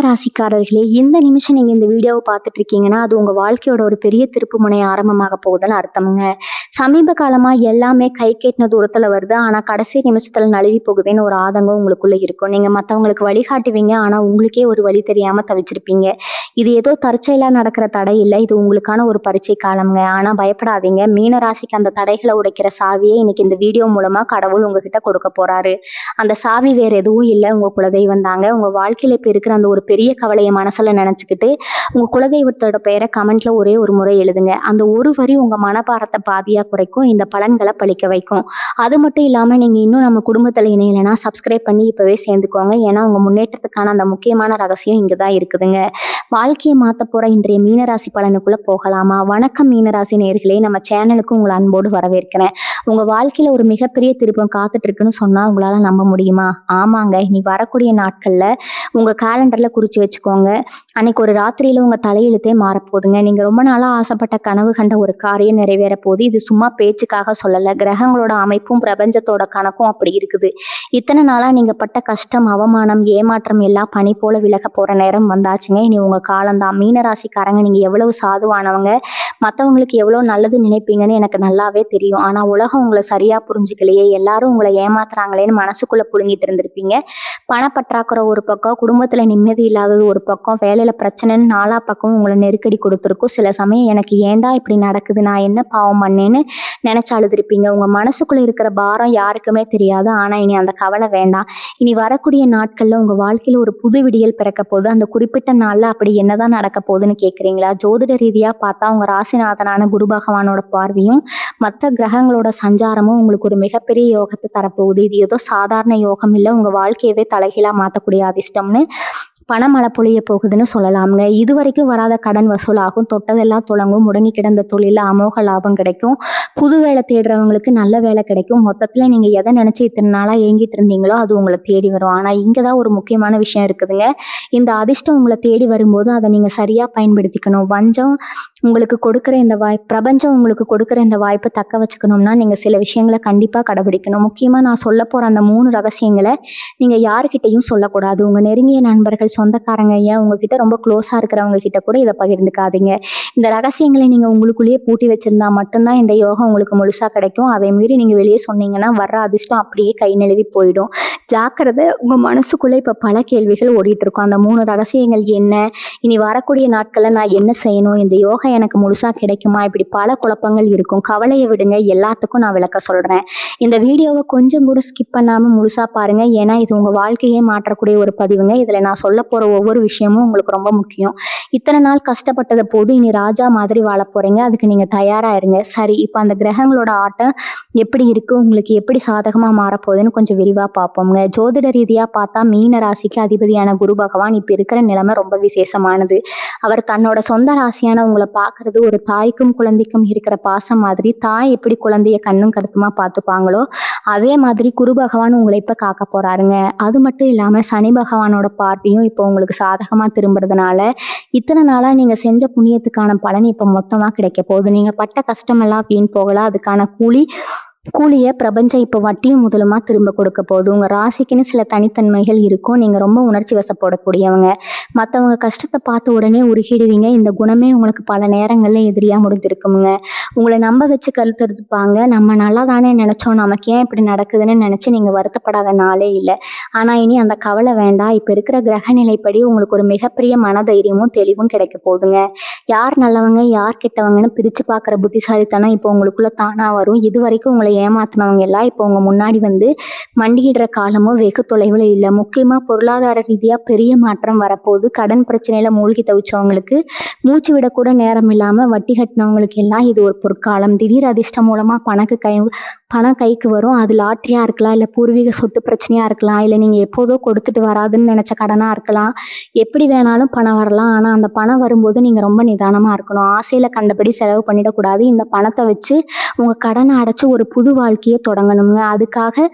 ராசிக்காரர்களே, இந்த நிமிஷம் நீங்க இந்த வீடியோவை பார்த்துட்டு இருக்கீங்கன்னா, அது உங்க வாழ்க்கையோட ஒரு பெரிய திருப்பு முனை ஆரம்பமாக போகுதுன்னு அர்த்தம்ங்க. சமீப காலமா எல்லாமே கை கெட்டின தூரத்துல வருது. ஆனா கடைசி நிமிஷத்துல நழுவி போகுதுன்னு ஒரு ஆதங்கம் உங்களுக்குள்ள இருக்கும். நீங்க மத்தவங்களுக்கு வழிகாட்டுவீங்க. ஆனா உங்களுக்கே ஒரு வழி தெரியாம தவிச்சிருப்பீங்க. இது ஏதோ தற்செயலா நடக்கிற தடை இல்ல. இது உங்களுக்கான ஒரு பரீட்சை காலம்ங்க. ஆனா பயப்படாதீங்க. மீன ராசிக்கு அந்த தடைகளை உடைக்கிற சாவியை இன்னைக்கு இந்த வீடியோ மூலமா கடவுள் உங்ககிட்ட கொடுக்க போறாரு. அந்த சாவி வேற எதுவும் இல்ல. உங்க குலதெய்வம் தாங்க. உங்க வாழ்க்கையில இப்ப இருக்கிற அந்த ஒரு பெரிய கவலையை மனசுல நினைச்சுக்கிட்டு உங்க குலதெய்வத்தோட பெயரை கமெண்ட்ல ஒரே ஒரு முறை எழுதுங்க. அந்த ஒரு வரி உங்க மனபாரத்தை பாதியா குறைக்கும். இந்த பலன்களை பழிக்க வைக்கும். அது மட்டும் இல்லாம நீங்க இன்னும் நம்ம குடும்பத்துல இணையலைன்னா சப்ஸ்கிரைப் பண்ணி இப்பவே சேர்ந்துக்கோங்க. ஏன்னா உங்க முன்னேற்றத்துக்கான அந்த முக்கியமான ரகசியம் இங்கதான் இருக்குதுங்க. வாழ்க்கையை மாத்த போற இன்றைய மீனராசி பலனுக்குள்ள போகலாமா? வணக்கம் மீனராசி நேயர்களே, நம்ம சேனலுக்கு உங்களை அன்போடு வரவேற்கிறேன். உங்க வாழ்க்கையில ஒரு மிகப்பெரிய திருப்பம் காத்துட்டு இருக்குன்னு சொன்னா உங்களால நம்ப முடியுமா? ஆமாங்க, இனி வரக்கூடிய நாட்கள்ல உங்க கேலண்டர்ல குறிச்சு வச்சுக்கோங்க. அன்னைக்கு ஒரு ராத்திரியில உங்க தலையெழுத்தே மாறப்போகுதுங்க. நீங்க ரொம்ப நாளா ஆசைப்பட்ட கனவு கண்ட ஒரு காரியம் நிறைவேற போகுது. இது சும்மா பேச்சுக்காக சொல்லல. கிரகங்களோட அமைப்பும் பிரபஞ்சத்தோட கணக்கும் அப்படி இருக்குது. இத்தனை நாளா நீங்க பட்ட கஷ்டம், அவமானம், ஏமாற்றம் எல்லாம் பனி போல விலக போற நேரம் வந்தாச்சுங்க. இனி உங்க காலம்தான். மீனராசிக்காரங்க, நீங்க எவ்வளவு சாதுவானவங்க, மற்றவங்களுக்கு எவ்வளோ நல்லது நினைப்பீங்கன்னு எனக்கு நல்லாவே தெரியும். ஆனா உலகம் உங்களை சரியா புரிஞ்சுக்கலையே, எல்லாரும் உங்களை ஏமாத்துறாங்களேன்னு மனசுக்குள்ள புழுங்கிட்டு இருந்திருப்பீங்க. பணப்பற்றாக்குறை ஒரு பக்கம், குடும்பத்துல நிம்மதி இல்லாதது ஒரு பக்கம், வேலையில பிரச்சனைன்னு நாலா பக்கம் உங்களை நெருக்கடி கொடுத்துருக்கும். சில சமயம் எனக்கு ஏன்டா இப்படி நடக்குது, நான் என்ன பாவம் பண்ணேன்னு நினைச்சு அழுதுருப்பீங்க. உங்க மனசுக்குள்ள இருக்கிற பாரம் யாருக்குமே தெரியாது. ஆனா இனி அந்த கவலை வேண்டாம். இனி வரக்கூடிய நாட்கள்ல உங்க வாழ்க்கையில ஒரு புது விடியல் பிறக்க போகுது. அந்த குறிப்பிட்ட நாள்ல அப்படி என்னதான் நடக்க போகுதுன்னு கேட்குறீங்களா? ஜோதிட ரீதியா பார்த்தா உங்க ராசிநாதனான குரு பகவானோட பார்வையும் மற்ற கிரகங்களோட சஞ்சாரமும் உங்களுக்கு ஒரு மிகப்பெரிய யோகத்தை தரப்போகுது. இது ஏதோ சாதாரண யோகம் இல்லை, உங்க வாழ்க்கையவே தலைகீழா மாற்றக்கூடிய அதிர்ஷ்டம்னு பணமழை பொழிய போகுதுன்னு சொல்லலாம்ங்க. இது வரைக்கும் வராத கடன் வசூலாகும். தொட்டதெல்லாம் தொடங்கும். முடங்கி கிடந்த தொழில அமோக லாபம் கிடைக்கும். புது வேலை தேடுறவங்களுக்கு நல்ல வேலை கிடைக்கும். மொத்தத்துல நீங்க எதை நினைச்சு இத்தனை நாளா ஏங்கிட்டு இருந்தீங்களோ அது உங்களை தேடி வரும். ஆனா இங்கதான் ஒரு முக்கியமான விஷயம் இருக்குதுங்க. இந்த அதிர்ஷ்டம் உங்களை தேடி வரும்போது அதை நீங்க சரியா பயன்படுத்திக்கணும். வஞ்சம் உங்களுக்கு கொடுக்குற இந்த பிரபஞ்சம் உங்களுக்கு கொடுக்குற இந்த வாய்ப்பை தக்க வச்சுக்கணும்னா நீங்க சில விஷயங்களை கண்டிப்பா கடைபிடிக்கணும். முக்கியமா நான் சொல்ல போற அந்த 3 ரகசியங்களை நீங்க யாருக்கிட்டையும் சொல்லக்கூடாது. உங்க நெருங்கிய நண்பர்கள், சொந்தக்காரங்க, ஏன் உங்ககிட்ட ரொம்ப க்ளோஸா இருக்கிறவங்க கிட்ட கூட இதை பகிர்ந்துக்காதீங்க. இந்த ரகசியங்களை நீங்க உங்களுக்குள்ளேயே பூட்டி வச்சிருந்தா மட்டும்தான் இந்த யோகம் உங்களுக்கு முழுசா கிடைக்கும். அதை மீறி நீங்க வெளியே சொன்னீங்கன்னா வர்ற அதிர்ஷ்டம் அப்படியே கை நழுவி போயிடும். ஜாக்கிரதை. உங்க மனசுக்குள்ள இப்ப பல கேள்விகள் ஓடிட்டு இருக்கும். அந்த 3 ரகசியங்கள் என்ன, இனி வரக்கூடிய நாட்கள்ல நான் என்ன செய்யணும், இந்த யோகம் எனக்கு முழுசா கிடைக்குமா, இப்படி பல குழப்பங்கள் இருக்கும். கவலையை விடுங்க, எல்லாத்துக்கும் நான் விளக்க சொல்றேன். இந்த வீடியோவை கொஞ்சம் கூட ஸ்கிப் பண்ணாம முழுசா பாருங்க. ஏன்னா இது உங்க வாழ்க்கையே மாற்றக்கூடிய ஒரு பதிவுங்க. இதுல நான் சொல்ல போற ஒவ்வொரு விஷயமும் உங்களுக்கு ரொம்ப முக்கியம். இத்தனை நாள் கஷ்டப்பட்டதை போது இனி ராஜா மாதிரி வாழ போறீங்க. அதுக்கு நீங்க தயாரா இருங்க. சரி, இப்ப அந்த கிரகங்களோட ஆட்டம் எப்படி இருக்கு, உங்களுக்கு எப்படி சாதகமா மாறப்போகுதுன்னு கொஞ்சம் விரிவா பார்ப்போம்ங்க. ஜோதிட ரீதியா பார்த்தா மீன ராசிக்கு அதிபதியான குரு பகவான் இப்ப இருக்கிற நிலைமை ரொம்ப விசேஷமானது. அவர் தன்னோட சொந்த ராசியான உங்களை பார்க்கறது ஒரு தாய்க்கும் குழந்தைக்கும் இருக்கிற பாசம் மாதிரி, தாய் எப்படி குழந்தைய கண்ணும் கருத்துமா பார்த்துப்பாங்களோ அதே மாதிரி குரு பகவான் உங்களை இப்ப காக்க போறாருங்க. அது மட்டும் இல்லாம சனி பகவானோட பார்வையும் இப்போ உங்களுக்கு சாதகமா திரும்புறதுனால இத்தனை நாளா நீங்க செஞ்ச புண்ணியத்துக்கான பலன் இப்ப மொத்தமா கிடைக்க போகுது. நீங்க பட்ட கஷ்டமெல்லாம் வீண் போகலாம். அதுக்கான கூலிய பிரபஞ்சம் இப்போ வட்டியும் முதலுமா திரும்ப கொடுக்க போகுது. உங்க ராசிக்குன்னு சில தனித்தன்மைகள் இருக்கும். நீங்க ரொம்ப உணர்ச்சி வசப்படக்கூடியவங்க. மற்றவங்க கஷ்டத்தை பார்த்த உடனே உருகிடுவீங்க. இந்த குணமே உங்களுக்கு பல நேரங்கள்ல எதிரியா முடிஞ்சிருக்குங்க. உங்களை நம்ப வச்சு கருத்தெடுப்பாங்க. நம்ம நல்லா தானே நினைச்சோம், நமக்கு ஏன் இப்படி நடக்குதுன்னு நினைச்சு நீங்க வருத்தப்படாத நாளே இல்லை. ஆனா இனி அந்த கவலை வேண்டாம். இப்ப இருக்கிற கிரக நிலைப்படி உங்களுக்கு ஒரு மிகப்பெரிய மனதைரியமும் தெளிவும் கிடைக்க போகுதுங்க. யார் நல்லவங்க யார் கெட்டவங்கன்னு பிரிச்சு பார்க்குற புத்திசாலித்தனம் இப்போ உங்களுக்குள்ள தானா வரும். இது வரைக்கும் உங்களை ஏமாத்தினவங்க எல்லாம் இப்போ உங்க முன்னாடி வந்து மண்டியிடுற காலமும் வெகு தொலைவில் இல்லை. முக்கியமா பொருளாதார ரீதியா பெரிய மாற்றம் வரப்போகுது. கடன் பிரச்சனையில மூழ்கி தவிச்சவங்களுக்கு, மூச்சு விடக்கூட நேரம் இல்லாம வட்டி கட்டினவங்களுக்கு எல்லாம் இது ஒரு பொற்காலம். திடீர் அதிர்ஷ்டம் மூலமா பணம் கைக்கு வரும். அது லாட்டரியா இருக்கலாம், இல்லை பூர்வீக சொத்து பிரச்சனையா இருக்கலாம், இல்லை நீங்க எப்போதோ கொடுத்துட்டு வராதுன்னு நினைச்ச கடனா இருக்கலாம். எப்படி வேணாலும் பணம் வரலாம். ஆனா அந்த பணம் வரும்போது நீங்க ரொம்ப நிதானமா இருக்கணும். ஆசையில கண்டபடி செலவு பண்ணிடக்கூடாது. இந்த பணத்தை வச்சு உங்க கடனை அடைச்சு ஒரு புது வாழ்க்கையை தொடங்கணுங்க. அதுக்காக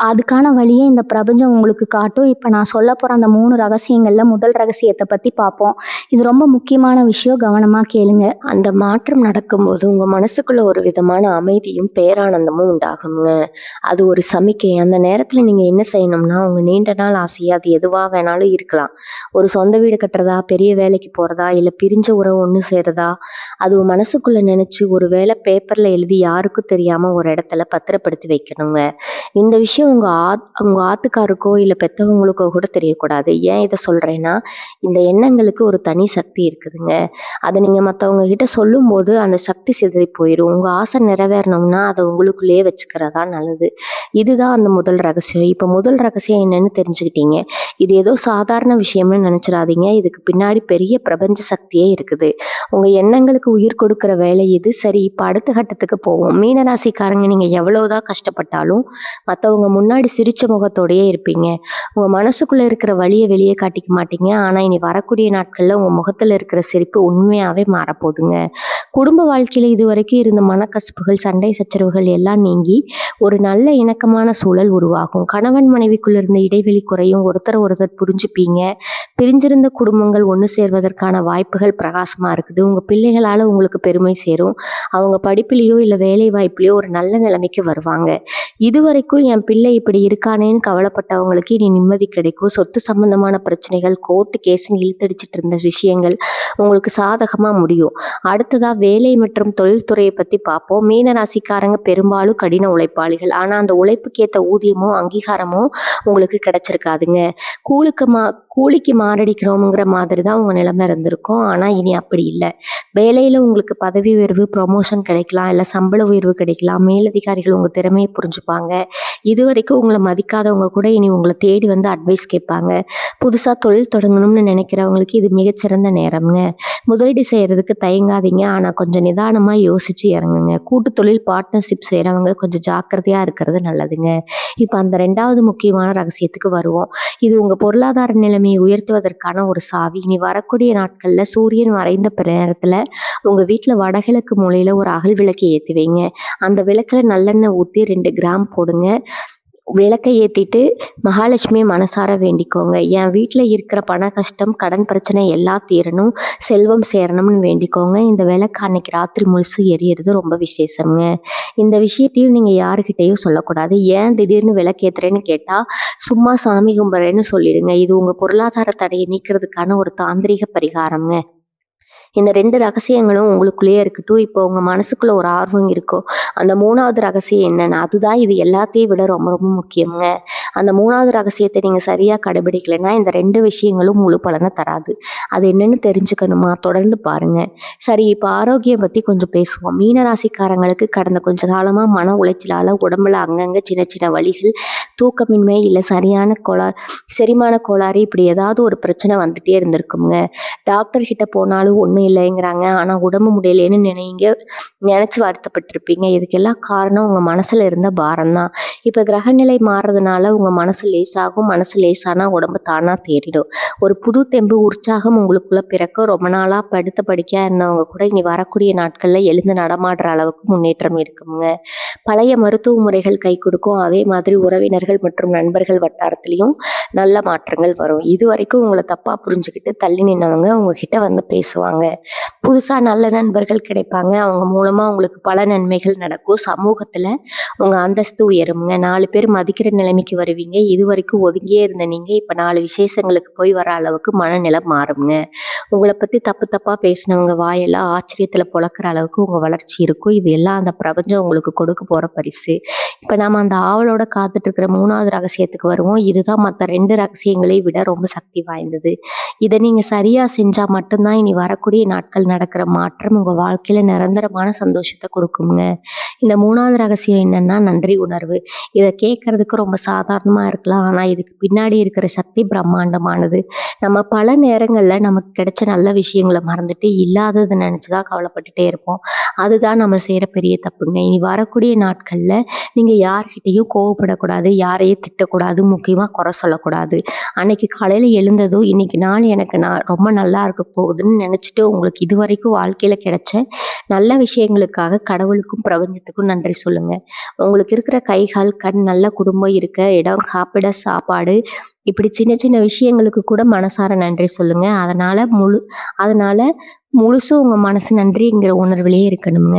அதுக்கான வழிய இந்த பிரபஞ்சம் உங்களுக்கு காட்டும். இப்ப நான் சொல்லப் போற அந்த 3 ரகசியங்கள்ல முதல் ரகசியத்த பத்தி பார்ப்போம். இது ரொம்ப முக்கியமான விஷயம். கவனமா கேளுங்க. அந்த மாற்றம் நடக்கும்போது உங்க மனசுக்குள்ள ஒரு விதமான அமைதியும் பேரானந்தமும் உண்டாகுங்க. அது ஒரு சமிக்கை. அந்த நேரத்துல நீங்க என்ன செய்யணும்னா, உங்க நீண்ட நாள் ஆசையா அது எதுவா வேணாலும் இருக்கலாம். ஒரு சொந்த வீடு கட்டுறதா, பெரிய வேலைக்கு போறதா, இல்ல பிரிஞ்ச உறவு ஒண்ணு சேர்றதா, அது உன் மனசுக்குள்ள நினைச்சு ஒரு வேளை பேப்பர்ல எழுதி யாருக்கும் தெரியாம ஒரு இடத்துல பத்திரப்படுத்தி வைக்கணுங்க. இந்த விஷயம் உங்க ஆத்துக்காருக்கோ இல்ல பெத்தவங்களுக்கோ கூட தெரியக்கூடாது. ஏன் இத சொல்றேன்னா, இந்த எண்ணங்களுக்கு ஒரு தனி சக்தி இருக்குதுங்க. அத நீங்க மத்தவங்க கிட்ட சொல்லும்போது அந்த சக்தி சிதறி போயிரும். உங்க ஆசை நிறைவேறணும்னா அத உங்களுக்குள்ளேயே வச்சுக்கிறதா நல்லது. இதுதான் அந்த முதல் ரகசியம். இப்ப முதல் ரகசியம் என்னன்னு தெரிஞ்சுக்கிட்டீங்க. இது ஏதோ சாதாரண விஷயம்னு நினைச்சிடாதீங்க. இதுக்கு பின்னாடி பெரிய பிரபஞ்ச சக்தியே இருக்குது. உங்க எண்ணங்களுக்கு உயிர் கொடுக்கிற வேலை இது. சரி, இப்ப அடுத்த கட்டத்துக்கு போவோம். மீனராசிக்காரங்க, நீங்க எவ்வளவுதான் கஷ்டப்பட்டாலும் மத்தவங்க முன்னாடி சிரிச்ச முகத்தோடயே இருப்பீங்க. உங்க மனசுக்குள்ள இருக்கிற வலிய வெளியே காட்டிக்க மாட்டீங்க. ஆனா இனி வரக்கூடிய நாட்கள்ல உங்க முகத்துல இருக்கிற சிரிப்பு உண்மையாவே மாறப்போகுதுங்க. குடும்ப வாழ்க்கையில இதுவரைக்கும் இருந்த மனக்கசப்புகள், சண்டை சச்சரவுகள் எல்லாம் நீங்கி ஒரு நல்ல இணக்கமான சூழல் உருவாகும். கணவன் மனைவிக்குள்ள இருந்த இடைவெளி குறையும். ஒருத்தர் புரிஞ்சுப்பீங்க. பிரிஞ்சிருந்த குடும்பங்கள் ஒன்று சேர்வதற்கான வாய்ப்புகள் பிரகாசமா இருக்குது. உங்க பிள்ளைகளால உங்களுக்கு பெருமை சேரும். அவங்க படிப்புலயோ இல்ல வேலை வாய்ப்புலயோ ஒரு நல்ல நிலைமைக்கு வருவாங்க. இதுவரைக்கும் என் பிள்ளை இப்படி இருக்கானேன்னு கவலைப்பட்டவங்களுக்கு இனி நிம்மதி கிடைக்கும். சொத்து சம்பந்தமான பிரச்சனைகள், கோர்ட்டு கேஸ்ன்னு இழுத்தடிச்சிட்டு இருந்த விஷயங்கள் உங்களுக்கு சாதகமா முடியும். அடுத்ததா வேலை மற்றும் தொழில்துறையை பத்தி பார்ப்போம். மீன ராசிக்காரங்க பெரும்பாலும் கடின உழைப்பாளிகள். ஆனா அந்த உழைப்புக்கு ஏத்த ஊதியமோ அங்கீகாரமோ உங்களுக்கு கிடைச்சிருக்காதுங்க. கூலிக்கு மாரடிக்கிறோங்கிற மாதிரி தான் உங்க நிலைமை இருந்திருக்கும். ஆனா இனி அப்படி இல்லை. வேலையில உங்களுக்கு பதவி உயர்வு, ப்ரொமோஷன் கிடைக்கலாம், இல்ல சம்பள உயர்வு கிடைக்கலாம். மேலதிகாரிகள் உங்க திறமையை புரிஞ்சுப்பாங்க. இதுவரைக்கும் உங்களை மதிக்காதவங்க கூட இனி உங்களை தேடி வந்து அட்வைஸ் கேட்பாங்க. புதுசா தொழில் தொடங்கணும்னு நினைக்கிறவங்களுக்கு இது மிகச்சிறந்த நேரம்ங்க. முதலீடு செய்யறதுக்கு தயங்காதீங்க. ஆனா கொஞ்சம் நிதானமா யோசிச்சு இறங்குங்க. கூட்டு தொழில் பார்ட்னர்ஷிப் செய்யறவங்க கொஞ்சம் ஜாக்கிரதையா இருக்கிறது நல்லதுங்க. இப்ப அந்த 2வது முக்கியமான ரகசியத்துக்கு வருவோம். இது உங்க பொருளாதார நிலைமையை உயர்த்துவதற்கான ஒரு சாவி. இனி வரக்கூடிய நாட்கள்ல சூரியன் மறைந்த நேரத்துல உங்க வீட்டுல வடகிழக்கு மூலையில ஒரு அகல் விளக்கை ஏத்தி வைங்க. அந்த விளக்குல நல்லெண்ணெய் ஊத்தி 2 கிராம் போடுங்க. விளக்கை ஏத்திட்டு மகாலட்சுமியை மனசார வேண்டிக்கோங்க. என் வீட்டுல இருக்கிற பண கஷ்டம், கடன் பிரச்சனை எல்லாம் தீரணும், செல்வம் சேரணும்னு வேண்டிக்கோங்க. இந்த விளக்கு அன்னைக்கு ராத்திரி முழுசும் எரியறது ரொம்ப விசேஷம்ங்க. இந்த விஷயத்தையும் நீங்க யாருக்கிட்டையும் சொல்லக்கூடாது. ஏன் திடீர்னு விளக்கேத்துறேன்னு கேட்டா சும்மா சாமி கும்பிட்றேன்னு சொல்லிடுங்க. இது உங்க பொருளாதார தடையை நீக்கிறதுக்கான ஒரு தாந்திரிக பரிகாரம்ங்க. இந்த 2 ரகசியங்களும் உங்களுக்குள்ளேயே இருக்கட்டும். இப்போ உங்க மனசுக்குள்ள ஒரு ஆர்வம் இருக்கும். அந்த 3வது ரகசியம் என்னன்னா, அதுதான் இது எல்லாத்தையும் விட ரொம்ப ரொம்ப முக்கியம்ங்க. அந்த 3வது ரகசியத்தை நீங்க சரியா கடைபிடிக்கலைன்னா இந்த 2 விஷயங்களும் முழு பலனை தராது. அது என்னன்னு தெரிஞ்சுக்கணுமா? தொடர்ந்து பாருங்க. சரி, இப்போ ஆரோக்கியம் பத்தி கொஞ்சம் பேசுவோம். மீனராசிக்காரங்களுக்கு கடந்த கொஞ்ச காலமா மன உளைச்சலால உடம்புல அங்கங்க சின்ன சின்ன வலிகள், தூக்கமின்மை, இல்ல செரிமான கோளாறு, இப்படி ஏதாவது ஒரு பிரச்சனை வந்துட்டே இருந்திருக்குங்க. டாக்டர் கிட்ட போனாலும் ஒன்றும் இல்லைங்கிறாங்க. ஆனால் உடம்பு முடியலேன்னு நினச்சி வருத்தப்பட்டிருப்பீங்க. இதுக்கெல்லாம் காரணம் உங்கள் மனசில் இருந்த பாரம் தான். இப்போ கிரகநிலை மாறுறதுனால உங்கள் மனசு லேசாகும். மனசு லேசானா உடம்பு தானாக தேறிடும். ஒரு புது தெம்பு, உற்சாகம் உங்களுக்குள்ள பிறக்கும். ரொம்ப நாளாக படுத்த படுக்கையாக இருந்தவங்க கூட இனி வரக்கூடிய நாட்களில் எழுந்து நடமாடுற அளவுக்கு முன்னேற்றம் இருக்குங்க. பழைய மருத்துவ முறைகள் கை கொடுக்கும். அதே மாதிரி உறவினர்கள் மற்றும் நண்பர்கள் வட்டாரத்திலையும் நல்ல மாற்றங்கள் வரும். இது வரைக்கும் உங்களை தப்பாக புரிஞ்சுக்கிட்டு தள்ளி நின்னவங்க உங்ககிட்ட வந்து பேசுவாங்க. புதுசாக நல்ல நண்பர்கள் கிடைப்பாங்க. அவங்க மூலமாக உங்களுக்கு பல நன்மைகள் நடக்கும். சமூகத்தில் உங்கள் அந்தஸ்து உயருங்க. 4 பேர் மதிக்கிற நிலைமைக்கு வருவீங்க. இது வரைக்கும் ஒதுங்கியே இருந்த நீங்கள் இப்போ 4 விசேஷங்களுக்கு போய் வர அளவுக்கு மனநிலை மாறுங்க. உங்களை பற்றி தப்பாக பேசினவங்க வாயெல்லாம் ஆச்சரியத்தில் பொழக்கிற அளவுக்கு உங்கள் வளர்ச்சி இருக்கும். இது எல்லாம் அந்த பிரபஞ்சம் உங்களுக்கு கொடுக்க போகிற பரிசு. இப்போ நாம் அந்த ஆவலோட காத்துட்டு இருக்கிற 3வது ரகசியத்துக்கு வருவோம். இதுதான் மற்ற 2 ரகசியங்களை விட ரொம்ப சக்தி வாய்ந்தது. இதை நீங்கள் சரியாக செஞ்சால் மட்டும்தான் இனி வரக்கூடிய நாட்கள் நடக்கிற மாற்றம் உங்கள் வாழ்க்கையில் நிரந்தரமான சந்தோஷத்தை கொடுக்குங்க. இந்த 3வது ரகசியம் என்னன்னா, நன்றி உணர்வு. இதை கேட்கறதுக்கு ரொம்ப சாதாரணமாக இருக்கலாம். ஆனால் இதுக்கு பின்னாடி இருக்கிற சக்தி பிரம்மாண்டமானது. நம்ம பல நேரங்களில் நமக்கு கிடைச்ச நல்ல விஷயங்களை மறந்துட்டு இல்லாததை நினச்சி தான் கவலைப்பட்டுட்டே இருப்போம். அதுதான் நம்ம செய்கிற பெரிய தப்புங்க. இனி வரக்கூடிய நாட்களில் நீங்கள் யார்கிட்டேயும் கோவப்படக்கூடாது, யாரையும் திட்டக்கூடாது, முக்கியமாக குறை சொல்லக்கூடாது. அன்னைக்கு காலையில் எழுந்ததும் இன்னைக்கு நாள் எனக்கு நான் ரொம்ப நல்லா இருக்க போகுதுன்னு நினச்சிட்டு உங்களுக்கு இதுவரைக்கும் வாழ்க்கையில் கிடைச்ச நல்ல விஷயங்களுக்காக கடவுளுக்கும் பிரபஞ்சத்துக்கும் நன்றி சொல்லுங்கள். உங்களுக்கு இருக்கிற கை, கால், கண், நல்ல குடும்பம், இருக்க இடம், சாப்பிட சாப்பாடு, இப்படி சின்ன சின்ன விஷயங்களுக்கு கூட மனசார நன்றி சொல்லுங்க. அதனால முழுசும் உங்க மனசு நன்றிங்கிற உணர்விலேயே இருக்கணுங்க.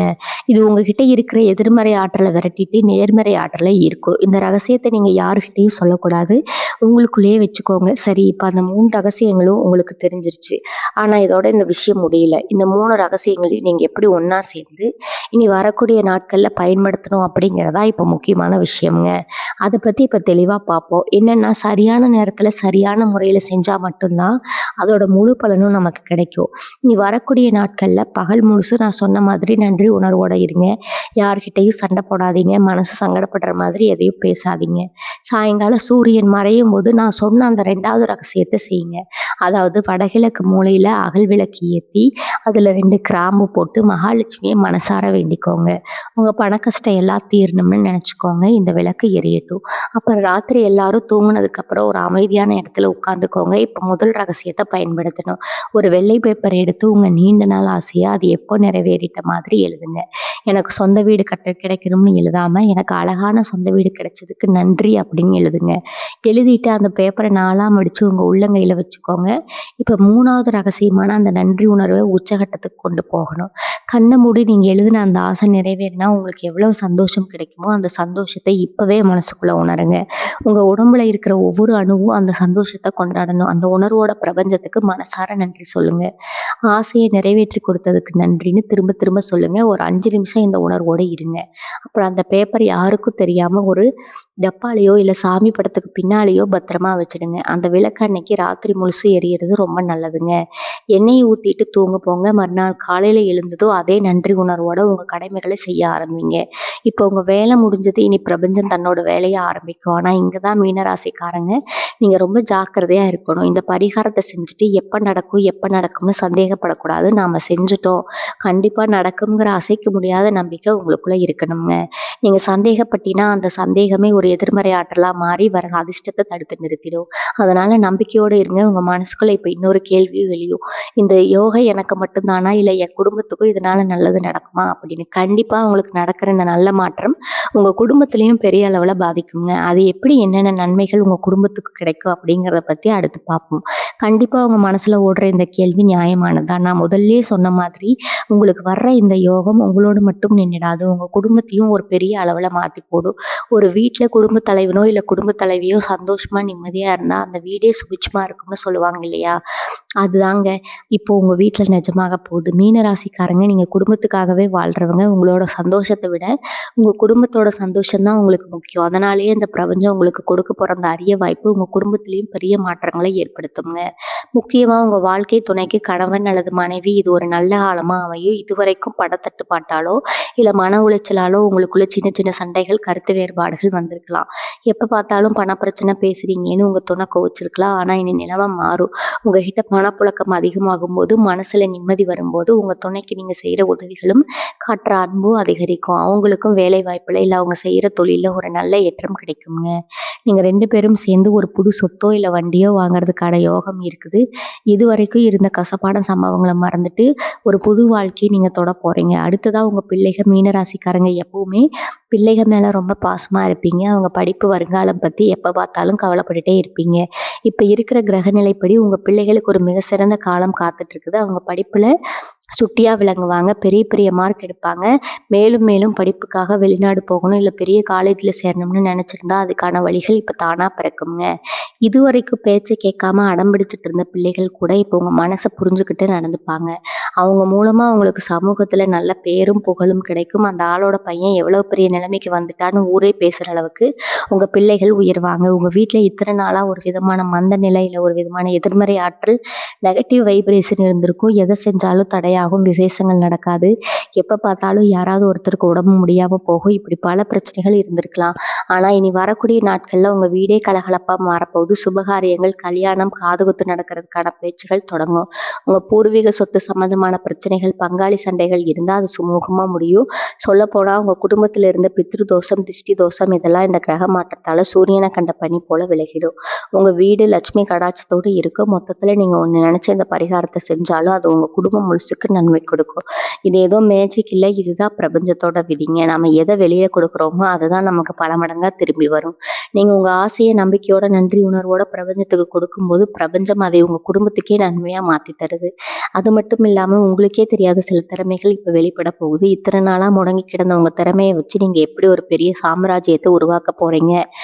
இது உங்ககிட்ட இருக்கிற எதிர்மறை ஆற்றலை விரட்டிட்டு நேர்மறை ஆற்றலை ஈர்க்கும். இந்த ரகசியத்தை நீங்க யாருகிட்டயும் சொல்லக்கூடாது. உங்களுக்குள்ளேயே வச்சுக்கோங்க. சரி, இப்ப அந்த 3 ரகசியங்களும் உங்களுக்கு தெரிஞ்சிருச்சு. ஆனா இதோட இந்த விஷயம் முடியல. இந்த 3 ரகசியங்களையும் நீங்க எப்படி ஒண்ணா சேர்ந்து இனி வரக்கூடிய நாட்கள்ல பயன்படுத்தணும் அப்படிங்கிறதா இப்ப முக்கியமான விஷயம்ங்க. அதை பத்தி இப்ப தெளிவா பார்ப்போம். என்னன்னா, சரியான நேரத்துல சரியான முறையில செஞ்சா மட்டும்தான் அதோட முழு பலனும் நமக்கு கிடைக்கும். இனி வரக்கூடிய நாட்கள்ல பகல் முழுசும் நான் சொன்ன மாதிரி நன்றி உணர்வோட இருங்க. யார்கிட்டயும் சண்டை போடாதீங்க. மனசு சங்கடப்படுற மாதிரி எதையும் பேசாதீங்க. சாயங்காலம் சூரியன் மறையும் போது நான் சொன்ன அந்த 2வது ரகசியத்தை செய்யுங்க. அதாவது வடகிழக்கு மூலையில அகல் விளக்கு ஏத்தி அதுல 2 கிராம்பு போட்டு மகாலட்சுமியை மனசார வேண்டிக்கோங்க. உங்க பண கஷ்டம் எல்லாம் தீரணும்னு நினைச்சுக்கோங்க. இந்த விளக்கு எரியட்டும். அப்புறம் ராத்திரி எல்லாரும் தூங்குனதுக்கு அப்புறம் ஒரு அமைதியான இடத்துல உட்காந்துக்கோங்க. இப்ப முதல் ரகசியத்தை பயன்படுத்தணும். ஒரு வெள்ளை பேப்பர் எடுத்து உங்க நீண்ட நாள் ஆசையா அது எப்போ நிறைவேறிட்ட மாதிரி எழுதுங்க. எனக்கு சொந்த வீடு கிடைக்கணும்னு எழுதாம எனக்கு அழகான சொந்த வீடு கிடைச்சதுக்கு நன்றி அப்படின்னு எழுதுங்க. எழுதிட்டு அந்த பேப்பரை 4ஆ மடிச்சு உங்க உள்ளங்கையில வச்சுக்கோங்க. இப்ப 3வது ரகசியமான அந்த நன்றி உணர்வை உச்சகட்டத்துக்கு கொண்டு போகணும். கண்ணை மூடி நீங்க எழுதின அந்த ஆசை நிறைவேறினா உங்களுக்கு எவ்வளவு சந்தோஷம் கிடைக்குமோ அந்த சந்தோஷத்தை இப்பவே மனசுக்குள்ள உணருங்க. உங்க உடம்புல இருக்கிற ஒவ்வொரு அணுவும் அந்த சந்தோஷத்தை கொண்டாடணும். அந்த உணர்வோட பிரபஞ்சத்துக்கு மனசார நன்றி சொல்லுங்க. ஆசையை நிறைவேற்றி கொடுத்ததுக்கு நன்றின்னு திரும்ப திரும்ப சொல்லுங்க. ஒரு 5 நிமிஷம் இந்த உணர்வோட இருங்க. அப்புறம் அந்த பேப்பர் யாருக்கும் தெரியாம ஒரு டப்பாலையோ இல்ல சாமி படத்துக்கு பின்னாலேயோ பத்திரமா வச்சிடுங்க. அந்த விளக்கு அன்னைக்கு ராத்திரி முழுசும் எரியறது ரொம்ப நல்லதுங்க. எண்ணெயை ஊத்திட்டு தூங்க போங்க. மறுநாள் காலையில எழுந்ததும் அதே நன்றி உணர்வோட உங்க கடமைகளை செய்ய ஆரம்பிங்க. இப்போ உங்க வேலை முடிஞ்சது. இனி பிரபஞ்சம் தன்னோட வேலையை ஆரம்பிக்கும். ஆனா இங்கதான் மீனராசிக்காரங்க நீங்க ரொம்ப ஜாக்கிரதையா இருக்கணும். இந்த பரிகாரத்தை செஞ்சுட்டு எப்ப நடக்கும்னு சந்தேகப்படக்கூடாது. நாம செஞ்சுட்டோம், கண்டிப்பா நடக்கும்ங்கிற அசைக்க முடியாத நம்பிக்கை உங்களுக்குள்ள இருக்கணுங்க. நீங்க சந்தேகப்பட்டீங்கன்னா அந்த சந்தேகமே ஒரு எதிர்மறை ஆற்றலா மாறி வர அதிர்ஷ்டத்தை தடுத்து நிறுத்திடும். அதனால நம்பிக்கையோட இருங்க. உங்க மனசுக்குள்ள இப்ப இன்னொரு கேள்வியும் வெளியும். இந்த யோகா எனக்கு மட்டும்தானா, இல்ல என் குடும்பத்துக்கும் இதனால நல்லது நடக்குமா அப்படின்னு. கண்டிப்பா உங்களுக்கு நடக்கிற இந்த நல்ல மாற்றம் உங்க குடும்பத்திலையும் பெரிய அளவுல பாதிக்குங்க. அது எப்படி என்னென்ன நன்மைகள் உங்க குடும்பத்துக்கு கிடைக்கும் அப்படிங்கிறத பத்தி அடுத்து பார்ப்போம். கண்டிப்பா உங்க மனசுல ஓடுற இந்த கேள்வி நியாயமானதுதான். நான் முதல்லயே சொன்ன மாதிரி உங்களுக்கு வர்ற இந்த யோகம் உங்களோடு மட்டும் நின்னுடாது. உங்க குடும்பத்தையும் ஒரு பெரிய அளவுல மாத்தி போடும். ஒரு வீட்ல குடும்ப தலைவனோ இல்ல குடும்ப தலைவியோ சந்தோஷமா நிம்மதியா இருந்தா அந்த வீடே சுபிட்சமா இருக்கும்னு சொல்லுவாங்க இல்லையா? அதுதாங்க இப்போ உங்க வீட்ல நிஜமாக போகுது. மீன ராசிக்காரங்க நீங்க குடும்பத்துக்காகவே வாழ்றவங்க. உங்களோட சந்தோஷத்தை விட உங்க குடும்பத்தோட சந்தோஷம் தான் உங்களுக்கு முக்கியம். அதனாலேயே இந்த பிரபஞ்சம் உங்களுக்கு கொடுக்க போற அந்த அரிய வாய்ப்பு உங்க குடும்பத்திலையும் பெரிய மாற்றங்களை ஏற்படுத்துங்க. முக்கியமா உங்க வாழ்க்கை துணைக்கு கணவன் அல்லது மனைவி இது ஒரு நல்ல காலமா அமையும். இதுவரைக்கும் பணத்தட்டுப்பாட்டாலோ இல்ல மன உளைச்சலாலோ உங்களுக்குள்ள சின்ன சின்ன சண்டைகள், கருத்து வேறுபாடுகள் வந்திருக்கலாம். எப்ப பார்த்தாலும் பண பிரச்சனை பேசுறீங்கன்னு உங்க துணை கோவிச்சிருக்கலாம். ஆனா இனி நிலைமை மாறும். உங்ககிட்ட பணப்புழக்கம் அதிகமாகும் போது, மனசுல நிம்மதி வரும்போது உங்க துணைக்கு நீங்க செய்யற உதவிகளும் காட்டுற அன்பும் அதிகரிக்கும். அவங்களுக்கும் வேலை வாய்ப்புல இல்ல அவங்க செய்யற தொழில ஒரு நல்ல ஏற்றம் கிடைக்குங்க. நீங்க 2 பேரும் சேர்ந்து ஒரு புது சொத்தோ இல்ல வண்டியோ வாங்குறதுக்கான யோகம் இருக்குது. இதுவரைக்கும் இருந்த கசப்பான சம்பவங்களை மறந்துட்டு ஒரு புது வாழ்க்கையை நீங்க தொட போறீங்க. அடுத்ததா உங்க பிள்ளைகள் மீனராசிக்காரங்க எப்பவுமே பிள்ளைகள் மேல ரொம்ப பாசமா இருப்பீங்க. அவங்க படிப்பு வருங்காலம் பத்தி எப்ப பார்த்தாலும் கவலைப்பட்டுட்டே இருப்பீங்க. இப்ப இருக்கிற கிரகநிலைப்படி உங்க பிள்ளைகளுக்கு ஒரு மிக சிறந்த காலம் காத்துட்டு இருக்குது. அவங்க படிப்புல சுட்டியா விளங்குவாங்க. பெரிய பெரிய மார்க் எடுப்பாங்க. மேலும் மேலும் படிப்புக்காக வெளிநாடு போகணும் இல்ல பெரிய காலேஜ்ல சேரணும்னு நினைச்சிருந்தா அதுக்கான வழிகள் இப்ப தானா பிறக்குங்க. இதுவரைக்கும் பேச்சை கேட்காம அடம்பிடிச்சிட்டு இருந்த பிள்ளைகள் கூட இப்போ உங்க மனசை புரிஞ்சுக்கிட்டு நடந்துப்பாங்க. அவங்க மூலமா உங்களுக்கு சமூகத்துல நல்ல பேரும் புகழும் கிடைக்கும். அந்த ஆளோட பையன் எவ்வளவு பெரிய நிலைமைக்கு வந்துட்டான்னு ஊரே பேசுற அளவுக்கு உங்க பிள்ளைகள் உயர்வாங்க. உங்க வீட்டுல இத்தனை நாளா ஒரு விதமான மந்த நிலையில ஒரு விதமான எதிர்மறை ஆற்றல், நெகட்டிவ் வைப்ரேஷன் இருந்திருக்கும். எதை செஞ்சாலும் தடையாகும், விசேஷங்கள் நடக்காது, எப்ப பார்த்தாலும் யாராவது ஒருத்தருக்கு உடம்பு முடியாம போகும், இப்படி பல பிரச்சனைகள் இருந்திருக்கலாம். ஆனா இனி வரக்கூடிய நாட்கள்ல உங்க வீடே கலகலப்பா மாறப்போகுது. சுபகாரியங்கள், கல்யாணம், காதுகுத்து நடக்கிறதுக்கான பேச்சுகள் தொடங்கும். உங்க பூர்வீக சொத்து சம்பந்தமான விதமான பிரச்சனைகள், பங்காளி சண்டைகள் இருந்தா அது சுமூகமா முடியும். சொல்லப்போனா உங்க குடும்பத்துல இருந்த பித்ரு தோஷம், திஷ்டி தோஷம் இதெல்லாம் இந்த கிரக மாற்றத்தால சூரியனை கண்ட பனி போல விலகிடும். உங்க வீடு லட்சுமி கடாட்சத்தோடு இருக்கும். மொத்தத்துல நீங்க ஒண்ணு நினைச்ச இந்த பரிகாரத்தை செஞ்சாலும் அது உங்க குடும்பம் முழுசுக்கு நன்மை கொடுக்கும். இது ஏதோ மேஜிக் இல்லை, இதுதான் பிரபஞ்சத்தோட விதிங்க. நம்ம எதை வெளியே கொடுக்குறோமோ அதுதான் நமக்கு பல மடங்கா திரும்பி வரும். நீங்க உங்க ஆசையை நம்பிக்கையோட நன்றி உணர்வோட பிரபஞ்சத்துக்கு கொடுக்கும்போது பிரபஞ்சம் அதை உங்க குடும்பத்துக்கே நன்மையா மாத்தி தருது. அது மட்டும் இல்லாம உங்களுக்கே தெரியாத சில திறமைகள் இப்ப வெளிப்பட போகுது. இத்தனை நாளா முடங்கி கிடந்த உங்க திறமையை வச்சு நீங்க எப்படி ஒரு பெரிய சாம்ராஜ்யத்தை உருவாக்க போறீங்க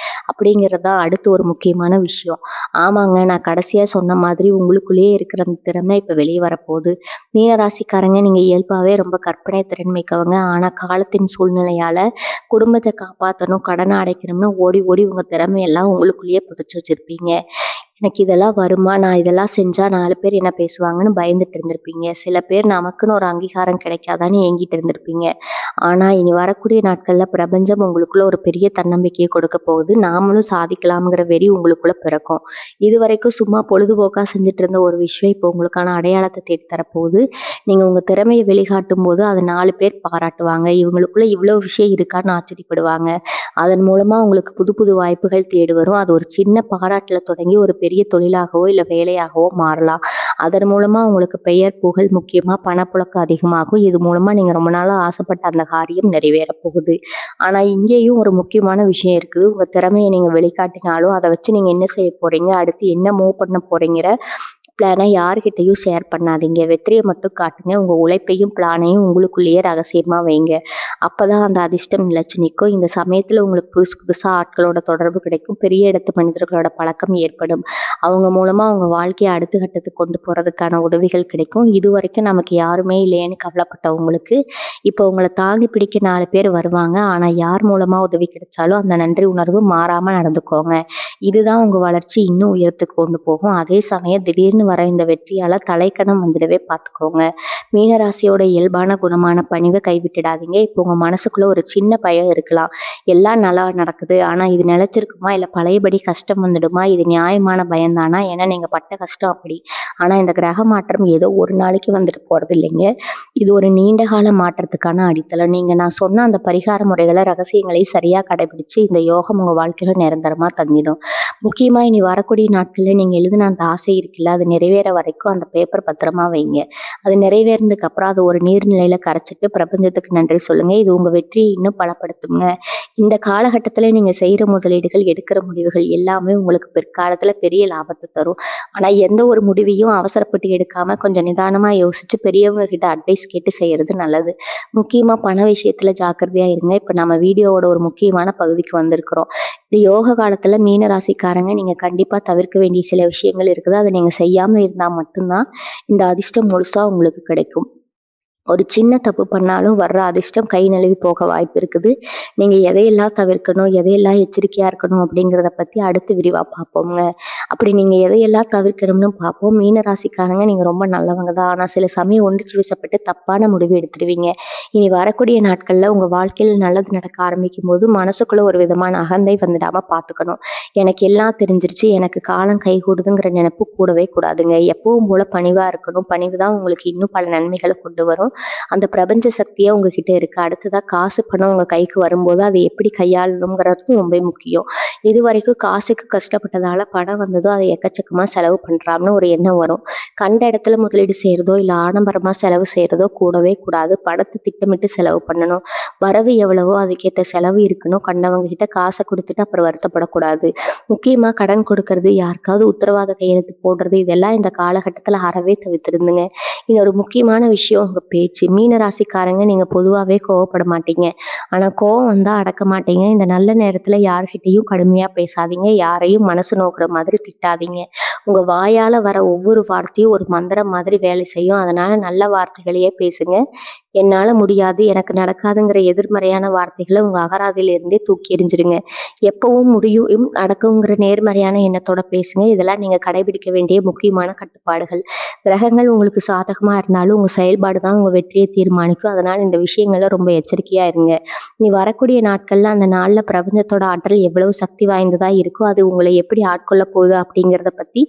அப்படிங்கிறது தான் அடுத்து ஒரு முக்கியமான விஷயம். ஆமாங்க, நான் கடைசியா சொன்ன மாதிரி உங்களுக்குள்ளேயே இருக்கிற அந்த திறமை இப்ப வெளியே வரப்போகுது. மீனராசிக்காரங்க, நீங்க இயல்பாவே ரொம்ப கற்பனை திறன் மிக்கவங்க. ஆனா காலத்தின் சூழ்நிலையால குடும்பத்தை காப்பாற்றணும், கடனை அடைக்கணும்னு ஓடி ஓடி உங்க திறமையெல்லாம் உங்களுக்குள்ளேயே புதைச்சு வச்சிருப்பீங்க. எனக்கு இதெல்லாம் வருமா, நான் இதெல்லாம் செஞ்சா 4 பேர் என்ன பேசுவாங்கன்னு பயந்துட்டு இருந்திருப்பீங்க. சில பேர் நமக்குன்னு ஒரு அங்கீகாரம் கிடைக்காதான்னு ஏங்கிட்டு இருந்திருப்பீங்க. ஆனா இனி வரக்கூடிய நாட்கள்ல பிரபஞ்சம் உங்களுக்குள்ள ஒரு பெரிய தன்னம்பிக்கையை கொடுக்க போகுது. நாமளும் சாதிக்கலாம்ங்கிற வெறி உங்களுக்குள்ள பிறக்கும். இது வரைக்கும் சும்மா பொழுதுபோக்கா செஞ்சுட்டு இருந்த ஒரு விஷயம் இப்போ உங்களுக்கான அடையாளத்தை தேடி தரப்போகுது. நீங்க உங்க திறமையை வெளிக்காட்டும் போது அதை 4 பேர் பாராட்டுவாங்க. இவங்களுக்குள்ள இவ்வளவு விஷயம் இருக்கான்னு ஆச்சரியப்படுவாங்க. அதன் மூலமா உங்களுக்கு புது புது வாய்ப்புகள் தேடி வரும். அது ஒரு சின்ன பாராட்டுல தொடங்கி ஒரு பெரிய தொழிலாகவோ இல்ல வேலையாகவோ மாறலாம். அதன் மூலமா உங்களுக்கு பெயர், புகழ், முக்கியமா பணப்புழக்கம் அதிகமாகும். இது மூலமா நீங்க ரொம்ப நாளா ஆசைப்பட்ட அந்த காரியம் நிறைவேற போகுது. ஆனா இங்கேயும் ஒரு முக்கியமான விஷயம் இருக்குது. உங்க திறமையை நீங்க வெளிக்காட்டினாலும் அதை வச்சு நீங்க என்ன செய்ய போறீங்க, அடுத்து என்ன மூவ் பண்ண போறீங்கிற பிளானை யார்கிட்டயும் ஷேர் பண்ணாதீங்க. வெற்றியை மட்டும் காட்டுங்க. உங்க உழைப்பையும் பிளானையும் உங்களுக்குள்ளேயே ரகசியமா வைங்க. அப்பதான் அந்த அதிர்ஷ்டம் நிலைச்சு நிற்கும். இந்த சமயத்துல உங்களுக்கு புதுசு புதுசா ஆட்களோட தொடர்பு கிடைக்கும். பெரிய இடத்து மனிதர்களோட பழக்கம் ஏற்படும். அவங்க மூலமா உங்க வாழ்க்கையை அடுத்த கட்டத்துக்கு கொண்டு போறதுக்கான உதவிகள் கிடைக்கும். இது வரைக்கும் நமக்கு யாருமே இல்லையேன்னு கவலைப்பட்டவங்களுக்கு இப்போ உங்களை தாங்கி பிடிக்க 4 பேர் வருவாங்க. ஆனா யார் மூலமா உதவி கிடைச்சாலும் அந்த நன்றி உணர்வு மாறாம நடந்துக்கோங்க. இதுதான் உங்க வளர்ச்சி இன்னும் உயரத்துக்கு கொண்டு போகும். அதே சமயம் திடீர்னு வர இந்த வெற்றியால தலைக்கணம் வந்துடவே பார்த்துக்கோங்க. மீனராசியோட இயல்பான குணமான பணிவை கைவிட்டுடாதீங்க. இப்போ உங்க மனசுக்குள்ள ஒரு சின்ன பயம் இருக்கலாம். எல்லாம் நல்லா நடக்குது, ஆனா இது நிலைச்சிருக்குமா, இல்ல பழையபடி கஷ்டம் வந்துடுமா, இது நியாயமான பயம்தானா, ஏன்னா நீங்க பட்ட கஷ்டம் அப்படி. ஆனா இந்த கிரக மாற்றம் ஏதோ ஒரு நாளைக்கு வந்துட்டு போறது இல்லைங்க. இது ஒரு நீண்ட கால மாற்றத்துக்கான அடித்தளம். நீங்க நான் சொன்ன அந்த பரிகார முறைகளை, ரகசியங்களை சரியா கடைபிடிச்சு இந்த யோகம் உங்க வாழ்க்கையில நிரந்தரமா தங்கிடும். முக்கியமா இனி வரக்கூடிய நாட்கள்ல நீங்க எழுதின அந்த ஆசை இருக்குல்ல, அது நிறைவேற வரைக்கும் அந்த பேப்பர் பத்திரமா வைங்க. அது நிறைவேறினதுக்கு அப்புறம் அது ஒரு நீர்நிலையில கரைச்சிட்டு பிரபஞ்சத்துக்கு நன்றி சொல்லுங்க. இது உங்க வெற்றியை இன்னும் பலப்படுத்துங்க. இந்த காலகட்டத்துல நீங்க செய்யற முதலீடுகள், எடுக்கிற முடிவுகள் எல்லாமே உங்களுக்கு பிற்காலத்துல பெரிய லாபத்தை தரும். ஆனா எந்த ஒரு முடிவையும் அவசரப்பட்டு எடுக்காம கொஞ்சம் நிதானமா யோசிச்சு பெரியவங்க கிட்ட அட்வைஸ் கேட்டு செய்யறது நல்லது. முக்கியமா பண விஷயத்துல ஜாக்கிரதையா இருங்க. இப்ப நம்ம வீடியோவோட ஒரு முக்கியமான பகுதிக்கு வந்திருக்கிறோம். இந்த யோக காலத்துல மீன ராசிக்காரங்க, நீங்க கண்டிப்பா தவிர்க்க வேண்டிய சில விஷயங்கள் இருக்குது. அதை நீங்க செய்யாம இருந்தா மட்டும்தான் இந்த அதிர்ஷ்டம் முழுசா உங்களுக்கு கிடைக்கும். ஒரு சின்ன தப்பு பண்ணாலும் வர்ற அதிர்ஷ்டம் கை நழுவி போக வாய்ப்பு இருக்குது. நீங்க எதையெல்லாம் தவிர்க்கணும், எதையெல்லாம் எச்சரிக்கையா இருக்கணும் அப்படிங்கிறத பத்தி அடுத்து விரிவா பார்ப்போங்க. அப்படி நீங்க எதையெல்லாம் தவிர்க்கணும்னு பார்ப்போம். மீன ராசிக்காரங்க, நீங்க ரொம்ப நல்லவங்க தான். ஆனா சில சமயம் ஒன்றிச்சு வசப்பட்டு தப்பான முடிவு எடுத்துருவீங்க. இனி வரக்கூடிய நாட்கள்ல உங்க வாழ்க்கையில் நல்லது நடக்க ஆரம்பிக்கும் போது மனசுக்குள்ள ஒரு விதமான அகந்தை வந்துடாம பார்த்துக்கணும். எனக்கு எல்லாம் தெரிஞ்சிருச்சு, எனக்கு காலம் கை கூடுதுங்கிற நினைப்பு கூடவே கூடாதுங்க. எப்பவும் போல பணிவா இருக்கணும். பணிவு தான் உங்களுக்கு இன்னும் பல நன்மைகளை கொண்டு வரும். அந்த பிரபஞ்ச சக்தியா உங்ககிட்ட இருக்கு. அடுத்ததா காசு பணம் உங்க கைக்கு வரும்போது அதை எப்படி கையாளணுங்கிறது ரொம்ப முக்கியம். இது வரைக்கும் காசுக்கு கஷ்டப்பட்டதால பணம் வந்ததோ அதை எக்கச்சக்கமா செலவு பண்றாம்னு ஒரு எண்ணம் வரும். கண்ட இடத்துல முதலீடு செய்யறதோ இல்ல ஆடம்பரமா செலவு செய்யறதோ கூடவே கூடாது. பணத்தை திட்டமிட்டு செலவு பண்ணணும். வரவு எவ்வளவோ அதுக்கேற்ற செலவு இருக்கணும். கண்டவங்க கிட்ட காசை கொடுத்துட்டு அப்புறம் வருத்தப்படக்கூடாது. முக்கியமா கடன் கொடுக்கறது, யாருக்காவது உத்தரவாத கையெழுத்து போடுறது, இதெல்லாம் இந்த காலகட்டத்துல அறவே தவிர்த்திருந்துங்க. இன்னொரு முக்கியமான விஷயம் உங்க பேச்சு. மீன ராசிக்காரங்க, நீங்க பொதுவாகவே கோவப்பட மாட்டீங்க. ஆனா கோவம் வந்தா அடக்க மாட்டீங்க. இந்த நல்ல நேரத்துல யார்கிட்டையும் கடுமையா பேசாதீங்க. யாரையும் மனசு நோக்குற மாதிரி திட்டாதீங்க. உங்க வாயால வர ஒவ்வொரு வார்த்தையும் ஒரு மந்திரம் மாதிரி வேலை செய்யும். அதனால நல்ல வார்த்தைகளையே பேசுங்க. என்னால முடியாது, எனக்கு நடக்காதுங்கிற எதிர்மறையான வார்த்தைகளை உங்க அகராதியிலிருந்தே தூக்கி எறிஞ்சிடுங்க. எப்பவும் முடியும் நடக்குங்கிற நேர்மறையான எண்ணத்தோட பேசுங்க. இதெல்லாம் நீங்க கடைபிடிக்க வேண்டிய முக்கியமான கட்டுப்பாடுகள். கிரகங்கள் உங்களுக்கு சாதகமா இருந்தாலும் உங்க செயல்பாடு தான் உங்க வெற்றியை தீர்மானிக்கும். அதனால இந்த விஷயங்கள்ல ரொம்ப எச்சரிக்கையா இருங்க. இனி வரக்கூடிய நாட்கள்ல அந்த நாள்ல பிரபஞ்சத்தோட ஆற்றல் எவ்வளவு சக்தி வாய்ந்ததா இருக்கோ, அது உங்களை எப்படி ஆட்கொள்ள போகுது அப்படிங்கிறத பத்தி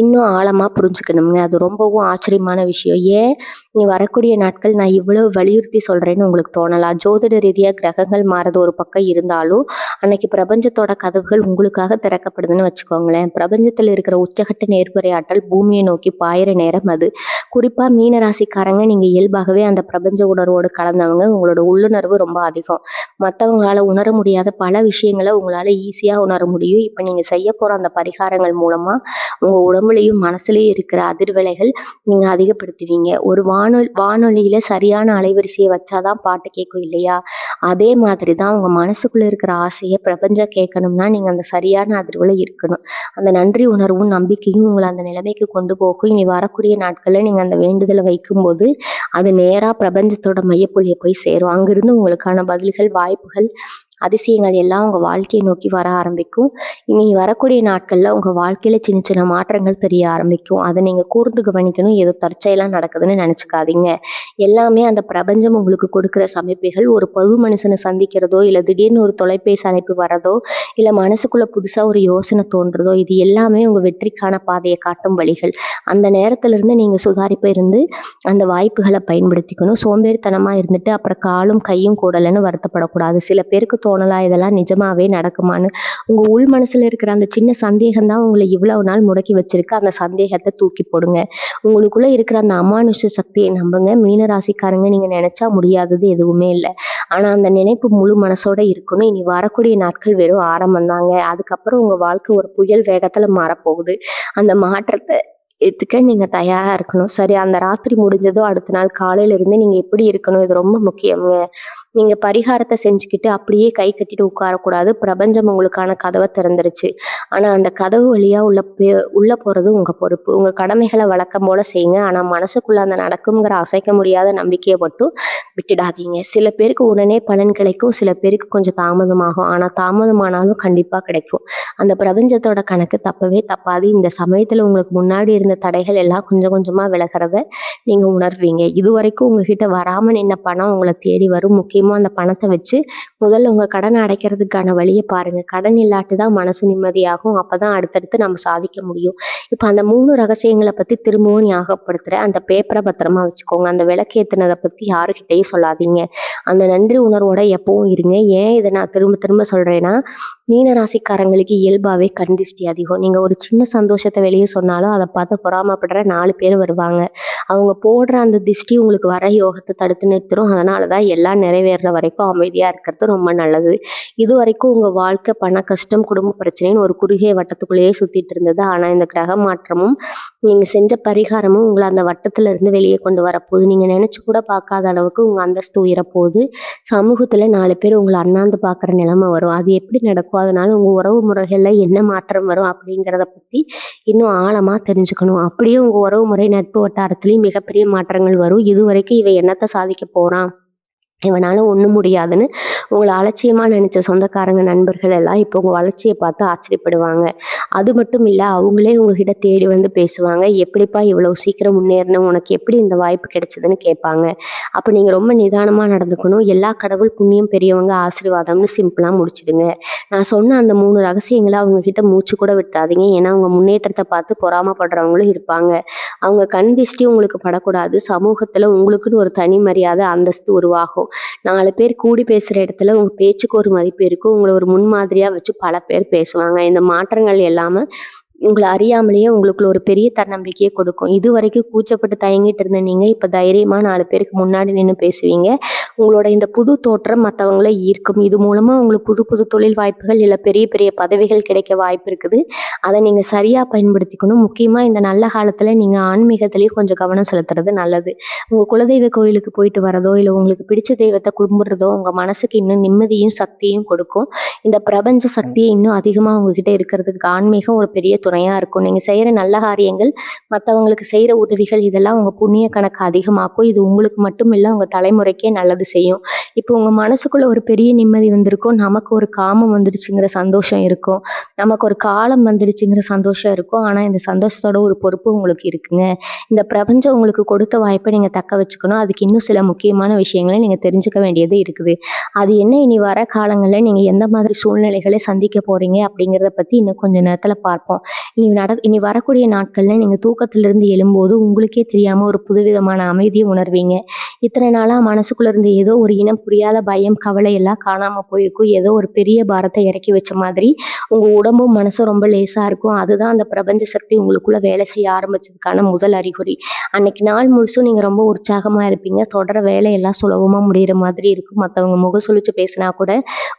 இன்னும் ஆழமா புரிஞ்சுக்கணுங்க. அது ரொம்பவும் ஆச்சரியமான விஷயம். ஏன் இனி வரக்கூடிய நாட்கள் நான் இவ்வளவு வலியுறுத்தி சொல்றேன்னு உங்களுக்கு தோணலாம். ஜோதிட ரீதியா கிரகங்கள் மாறது ஒரு பக்கம் இருந்தாலும், அன்னைக்கு பிரபஞ்சத்தோட கதவுகள் உங்களுக்காக திறக்கப்படுதுன்னு வச்சுக்கோங்களேன். பிரபஞ்சத்துல இருக்கிற உச்சகட்ட நேர்மறை ஆற்றல் பூமியை நோக்கி பாயிற நேரம் அது. குறிப்பா மீன ராசிக்காரங்க, நீங்க இயல்பாகவே அந்த பிரபஞ்ச உணர்வோடு கலந்தவங்க. உங்களோட உள்ளுணர்வு ரொம்ப அதிகம். மத்தவங்களால உணர முடியாத பல விஷயங்கள உங்களால ஈஸியா உணர முடியும். இப்ப நீங்க செய்ய போற அந்த பரிகாரங்கள் மூலமா உங்க உடம்புலயும் மனசுலயும் இருக்கிற அதிர்வலைகள் நீங்க அதிகப்படுத்துவீங்க. ஒரு வானொலியில சரியான அலைவரிசையை வச்சாதான் பாட்டு கேட்கும் இல்லையா? அதே மாதிரி தான் உங்க மனசுக்குள்ள இருக்கிற ஆசையை பிரபஞ்சம் கேட்கணும்னா நீங்க அந்த சரியான அதிர்வுல இருக்கணும். அந்த நன்றி உணர்வும் நம்பிக்கையும் உங்களை அந்த நிலைமைக்கு கொண்டு போகும். இனி வரக்கூடிய நாட்கள்ல நீங்க அந்த வேண்டுதலை வைக்கும்போது அது நேரா பிரபஞ்சத்தோட மையப்புள்ளியை போய் சேரும். அங்கிருந்து உங்களுக்கான பதில்கள், வாய்ப்புகள், அதிசயங்கள் எல்லாம் உங்க வாழ்க்கையை நோக்கி வர ஆரம்பிக்கும். இனி வரக்கூடிய நாட்கள்ல உங்க வாழ்க்கையில சின்ன சின்ன மாற்றங்கள் தெரிய ஆரம்பிக்கும். அதை நீங்க கூர்ந்து கவனிக்கணும். ஏதோ தற்செயலா நடக்குதுன்னு நினைச்சுக்காதீங்க. எல்லாமே அந்த பிரபஞ்சம் உங்களுக்கு கொடுக்குற சமிக்கைகள். ஒரு பொது மனுஷனை சந்திக்கிறதோ, இல்ல திடீர்னு ஒரு தொலைபேசி அழைப்பு வரதோ, இல்ல மனசுக்குள்ள புதுசா ஒரு யோசனை தோன்றதோ, இது எல்லாமே உங்க வெற்றிக்கான பாதையை காட்டும் வழிகள். அந்த நேரத்துல இருந்து நீங்க சுதாரிப்பா இருந்து அந்த வாய்ப்புகளை பயன்படுத்திக்கணும். சோம்பேறித்தனமா இருந்துட்டு அப்புறம் காலும் கையும் கூடலன்னு வருத்தப்படக்கூடாது. சில பேருக்கு தோணலாம் இதெல்லாம் நிஜமாவே நடக்குமான்னு. உங்க உள் மனசுல இருக்கிற அந்த சின்ன சந்தேகம் தான் உங்களை இவ்வளவு நாள் முடக்கி வச்சிருக்கு. அந்த சந்தேகத்தை தூக்கி போடுங்க. உங்களுக்குள்ள இருக்கிற அந்த அமானுஷ சக்தியை நம்புங்க. மீன ராசிக்காரங்க, நீங்க நினைச்சா முடியாதது எதுவுமே இல்லை. ஆனா அந்த நினைப்பு முழு மனசோட இருக்கணும். இனி வரக்கூடிய நாட்கள் வெறும் ஆரம்பம் தாங்க. அதுக்கப்புறம் உங்க வாழ்க்கை ஒரு புயல் வேகத்துல மாறப்போகுது. அந்த மாற்றத்தை இதுக்கு நீங்க தயாரா இருக்கணும். சரி, அந்த ராத்திரி முடிஞ்சதோ அடுத்த நாள் காலையில இருந்து நீங்க எப்படி இருக்கணும், இது ரொம்ப முக்கியங்க. நீங்க பரிகாரத்தை செஞ்சுக்கிட்டு அப்படியே கை கட்டிட்டு உட்காரக்கூடாது. பிரபஞ்சம் உங்களுக்கான கதவை திறந்துருச்சு. ஆனா அந்த கதவு வழியா உள்ள போறது உங்க பொறுப்பு. உங்க கடமைகளை வழக்கம் போல செய்யுங்க. ஆனா மனசுக்குள்ள அந்த நடக்குங்கிற அசைக்க முடியாத நம்பிக்கையை மட்டும் விட்டுடாதீங்க. சில பேருக்கு உடனே பலன் கிடைக்கும், சில பேருக்கு கொஞ்சம் தாமதமாகும். ஆனா தாமதமானாலும் கண்டிப்பா கிடைக்கும். அந்த பிரபஞ்சத்தோட கணக்கு தப்பவே தப்பாது. இந்த சமயத்துல உங்களுக்கு முன்னாடி இருந்த தடைகள் எல்லாம் கொஞ்சம் கொஞ்சமா விலகிறத நீங்க உணர்வீங்க. இதுவரைக்கும் உங்ககிட்ட வராம நின்ன பணம் உங்களை தேடி வரும். முக்கியமா அந்த பணத்தை வச்சு முதல்ல உங்க கடனை அடைக்கிறதுக்கான வழியை பாருங்க. கடன் இல்லாட்டி தான் மனசு நிம்மதியாகும். அப்பதான் அடுத்தடுத்து நம்ம சாதிக்க முடியும். இப்ப அந்த 3 ரகசியங்களை பத்தி திரும்பவும் ஞாபகப்படுத்துறேன். அந்த பேப்பரை பத்திரமா வச்சுக்கோங்க. அந்த விளக்கேத்துனதை பத்தி யாருக்கிட்டையும் சொல்லாதீங்க. அந்த நன்றி உணர்வோட எப்பவும் இருங்க. ஏன் இதை நான் திரும்ப திரும்ப சொல்றேன்னா, மீன ராசிக்காரங்களுக்கு இயல்பாவே கண் திஷ்டி அதிகம். நீங்க ஒரு சின்ன சந்தோஷத்தை வெளியே சொன்னாலும் அதை பார்த்து பொறாமப்படுற 4 பேர் வருவாங்க. அவங்க போடுற அந்த திஷ்டி உங்களுக்கு வர யோகத்தை தடுத்து நிறுத்திடும். அதனாலதான் எல்லாம் நிறைவேற வரைக்கும் அமைதியா இருக்கிறது ரொம்ப நல்லது. இது வரைக்கும் உங்க வாழ்க்கை பண கஷ்டம், குடும்ப பிரச்சனைன்னு ஒரு குறுகிய வட்டத்துக்குள்ளேயே சுத்திட்டு இருந்தது. ஆனா இந்த கிரக மாற்றமும் நீங்க செஞ்ச பரிகாரமும் உங்களை அந்த வட்டத்துல இருந்து வெளியே கொண்டு வரப்போகுது. நீங்க நினைச்சு கூட பார்க்காத அளவுக்கு உங்க அந்தஸ்து உயரப்போகுது. சமூகத்துல 4 பேர் உங்களை அண்ணாந்து பார்க்குற நிலைமை வரும். அது எப்படி நடக்கும், அதனால உங்க உறவு முறைகள்ல என்ன மாற்றம் வரும் அப்படிங்கிறத பத்தி இன்னும் ஆழமா தெரிஞ்சுக்கணும். அப்படியே உங்க உறவு முறை, நட்பு வட்டாரத்திலையும் மிகப்பெரிய மாற்றங்கள் வரும். இது வரைக்கும் இவன் என்னத்தை சாதிக்க போறான், இவனால ஒண்ணும் முடியாதுன்னு உங்களை அலட்சியமா நினைச்ச சொந்தக்காரங்க, நண்பர்கள் எல்லாம் இப்போ உங்க வளர்ச்சியை பார்த்து ஆச்சரியப்படுவாங்க. அது மட்டும் இல்ல, அவங்களே உங்ககிட்ட தேடி வந்து பேசுவாங்க. எப்படிப்பா இவ்வளவு சீக்கிரம் முன்னேறணும், உனக்கு எப்படி இந்த வாய்ப்பு கிடைச்சதுன்னு கேட்பாங்க. அப்ப நீங்க ரொம்ப நிதானமா நடந்துக்கணும். எல்லா கடவுள் புண்ணியம் பெரியவங்க ஆசீர்வாதம்னு சிம்பிளா முடிச்சிடுங்க. நான் சொன்ன அந்த 3 ரகசியங்களை அவங்க கிட்ட மூச்சு கூட விட்டாதீங்க. ஏன்னா அவங்க முன்னேற்றத்தை பார்த்து பொறாமப்படுறவங்களும் இருப்பாங்க. அவங்க கண் திஷ்டி உங்களுக்கு படக்கூடாது. சமூகத்துல உங்களுக்குன்னு ஒரு தனி மரியாதை, அந்தஸ்து உருவாகும். 4 பேர் கூடி பேசுற இடத்துல உங்க பேச்சுக்கு ஒரு மதிப்பு இருக்கும். உங்களை ஒரு முன்மாதிரியா வச்சு பல பேர் பேசுவாங்க. இந்த மாற்றங்கள் எல்லாமே உங்களை அறியாமலேயே உங்களுக்குள்ள ஒரு பெரிய தன்னம்பிக்கையை கொடுக்கும். இது வரைக்கும் கூச்சப்பட்டு தயங்கிட்டு இருந்த நீங்க இப்ப தைரியமா 4 பேருக்கு முன்னாடி நின்று பேசுவீங்க. உங்களோட இந்த புது தோற்றம் மற்றவங்கள ஈர்க்கும். இது மூலமா உங்களுக்கு புது புது தொழில் வாய்ப்புகள், இல்ல பெரிய பெரிய பதவிகள் கிடைக்க வாய்ப்பு இருக்குது. அதை நீங்க சரியா பயன்படுத்திக்கணும். முக்கியமா இந்த நல்ல காலத்துல நீங்க ஆன்மீகத்திலேயே கொஞ்சம் கவனம் செலுத்துறது நல்லது. உங்க குலதெய்வ கோயிலுக்கு போயிட்டு வரதோ, இல்ல உங்களுக்கு பிடிச்ச தெய்வத்தை கும்பிடுறதோ உங்க மனசுக்கு இன்னும் நிம்மதியும் சக்தியும் கொடுக்கும். இந்த பிரபஞ்ச சக்தியை இன்னும் அதிகமா உங்ககிட்ட இருக்கிறதுக்கு ஆன்மீகம் ஒரு பெரிய துணையா இருக்கும். நீங்க செய்யற நல்ல காரியங்கள், மற்றவங்களுக்கு செய்யற உதவிகள், இதெல்லாம் உங்க புண்ணிய கணக்கு அதிகமாக்கும். இது உங்களுக்கு மட்டும் இல்ல, உங்க தலைமுறைக்கே நல்லது செய்யும். இப்போ உங்க மனசுக்குள்ள ஒரு பெரிய நிம்மதி வந்திருக்கும். நமக்கு ஒரு காமம் வந்துடுச்சுங்கிற சந்தோஷம் இருக்கும். நமக்கு ஒரு காலம் வந்துடுச்சுங்கிற சந்தோஷம் இருக்கும். ஆனா இந்த சந்தோஷத்தோட ஒரு பொறுப்பு உங்களுக்கு இருக்குங்க. இந்த பிரபஞ்சம் உங்களுக்கு கொடுத்த வாய்ப்ப நீங்க தக்க வச்சுக்கணும். அதுக்கு இன்னும் சில முக்கியமான விஷயங்கள நீங்க தெரிஞ்சுக்க வேண்டியது இருக்குது. அது என்ன இனி வர காலங்கள்ல நீங்க எந்த மாதிரி சூழ்நிலைகளை சந்திக்க போறீங்க அப்படிங்கிறத பத்தி இன்னும் கொஞ்ச நேரத்துல பார்ப்போம். இனி வரக்கூடிய நாட்கள்ல நீங்க தூக்கத்திலிருந்து எழும்போது உங்களுக்கே தெரியாம ஒரு புதுவிதமான அமைதிய உணர்வீங்க. இத்தனை நாளா மனசுக்குள்ள இருந்த ஏதோ ஒரு இனம் புரியாத பயம், கவலை எல்லாம் காணாம போயிருக்கும். ஏதோ ஒரு பெரிய பாரத்த இறக்கி வச்ச மாதிரி உங்க உடம்பும் மனசும் ரொம்ப லேசா இருக்கும். அதுதான் அந்த பிரபஞ்ச சக்தி உங்களுக்குள்ள வேலை செய்ய ஆரம்பிச்சதுக்கான முதல் அறிகுறி. அன்னைக்கு நாள் முழுசும் நீங்க ரொம்ப உற்சாகமா இருப்பீங்க. தொடர வேலையெல்லாம் சுலபமா முடியிற மாதிரி இருக்கும். மத்தவங்க முகசுளிச்சு பேசினா கூட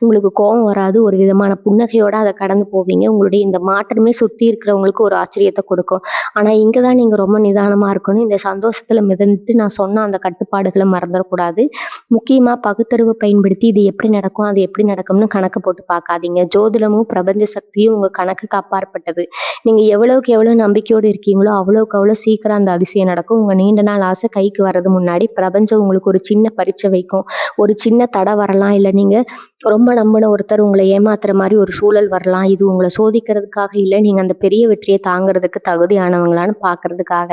உங்களுக்கு கோவம் வராது. ஒரு விதமான புன்னகையோட அத கடந்து போவீங்க. உங்களுடைய இந்த மாற்றமே சுத்தி இருக்கிறவங்களுக்கு ஒரு ஆச்சரியத்த கொடுக்கும். ஆனா இங்க தான் நீங்க ரொம்ப நிதானமா இருக்கணும். இந்த சந்தோஷத்துல மிதந்துட்டு நான் சொன்ன அந்த கட்டுப்பாடுகள மறந்துறக்கூடாது. முக்கியமா பகுத்தறிவு பயன்படுத்தி இது எப்படி நடக்கும், அது எப்படி நடக்கும்னு கணக்கு போட்டு பார்க்காதீங்க. ஜோதிடமும், பிரபஞ்ச சக்தியும் உங்க கணக்குக்கு அப்பாற்பட்டது. நீங்க எவ்வளவுக்கு எவ்வளவு நம்பிக்கையோடு இருக்கீங்களோ, அவ்வளவுக்கு அவ்வளவு சீக்கிரம் அந்த அதிசயம் நடக்கும். உங்க நீண்ட நாள் ஆசை கைக்கு வர்றது முன்னாடி பிரபஞ்சம் உங்களுக்கு ஒரு சின்ன பரீட்சை வைக்கும். ஒரு சின்ன தடை வரலாம். இல்ல நீங்க ரொம்ப நம்பின ஒருத்தர் உங்கள ஏமாத்துற மாரி ஒரு சூழல் வரலாம். இது உங்கள சோதிக்கிறதுக்காக இல்ல, நீங்க அந்த பெரிய வெற்றிய தாங்குறதுக்கு தகுதியானவங்களான்னு பார்க்கறதுக்காக.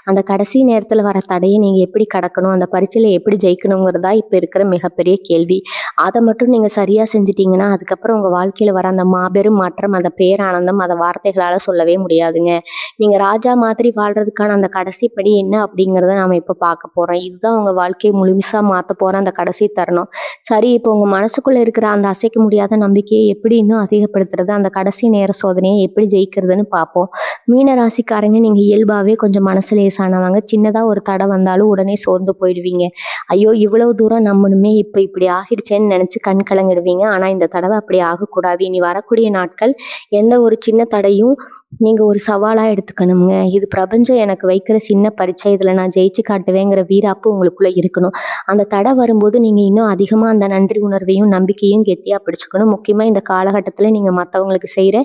அந்த கடைசி நேரத்துல வர தடைய நீங்க எப்படி கடக்கணும், அந்த பரீட்சையில எப்படி ஜெயிக்கணுங்கிறதா இப்ப இருக்கிற மிகப்பெரிய கேள்வி. அத மட்டும் நீங்க சரியா செஞ்சுட்டீங்கன்னா, அதுக்கப்புறம் உங்க வாழ்க்கையில வர அந்த மாபெரும் மாற்றம், அந்த பேரானந்தம் அத வார்த்தைகளால சொல்லவே முடியாதுங்க. நீங்க ராஜா மாதிரி வாழ்றதுக்கான அந்த கடைசி படி என்ன அப்படிங்கிறத நாம இப்ப பார்க்க போறோம். இதுதான் உங்க வாழ்க்கைய முழுசா மாத்தப் போற அந்த கடைசி தருணம். சரி, இப்போ உங்க மனசுக்குள்ள இருக்கிற அந்த அசைக்க முடியாத நம்பிக்கையை எப்படி இன்னும் அதிகப்படுத்துறது, அந்த கடைசி நேர சோதனையை எப்படி ஜெயிக்கிறதுன்னு பார்ப்போம். மீன ராசிக்காரங்க, நீங்க இயல்பாவே கொஞ்சம் மனசு லேசானவங்க. சின்னதா ஒரு தடை வந்தாலும் உடனே சோர்ந்து போயிடுவீங்க. ஐயோ இவ்வளவு தூரம் நம்பணுமே, இப்ப இப்படி ஆகிடுச்சேன்னு நினைச்சு கண் கலங்கிடுவீங்க. ஆனா இந்த தடவை அப்படி ஆகக்கூடாது. இனி வரக்கூடிய நாட்கள் எந்த ஒரு சின்ன தடையும் நீங்க ஒரு சவாலா எடுத்துக்கணுங்க. இது பிரபஞ்சம் எனக்கு வைக்கிற சின்ன பரீட்சை. இதுல நான் ஜெயிச்சு காட்டுவேங்கிற வீராப்பு உங்களுக்குள்ள இருக்கணும். அந்த தடை வரும்போது நீங்க இன்னும் அதிகமா அந்த நன்றி உணர்வையும் நம்பிக்கையும் கெட்டியா பிடிச்சுக்கணும். முக்கியமா இந்த காலகட்டத்துல நீங்க மத்தவங்களுக்கு செய்யற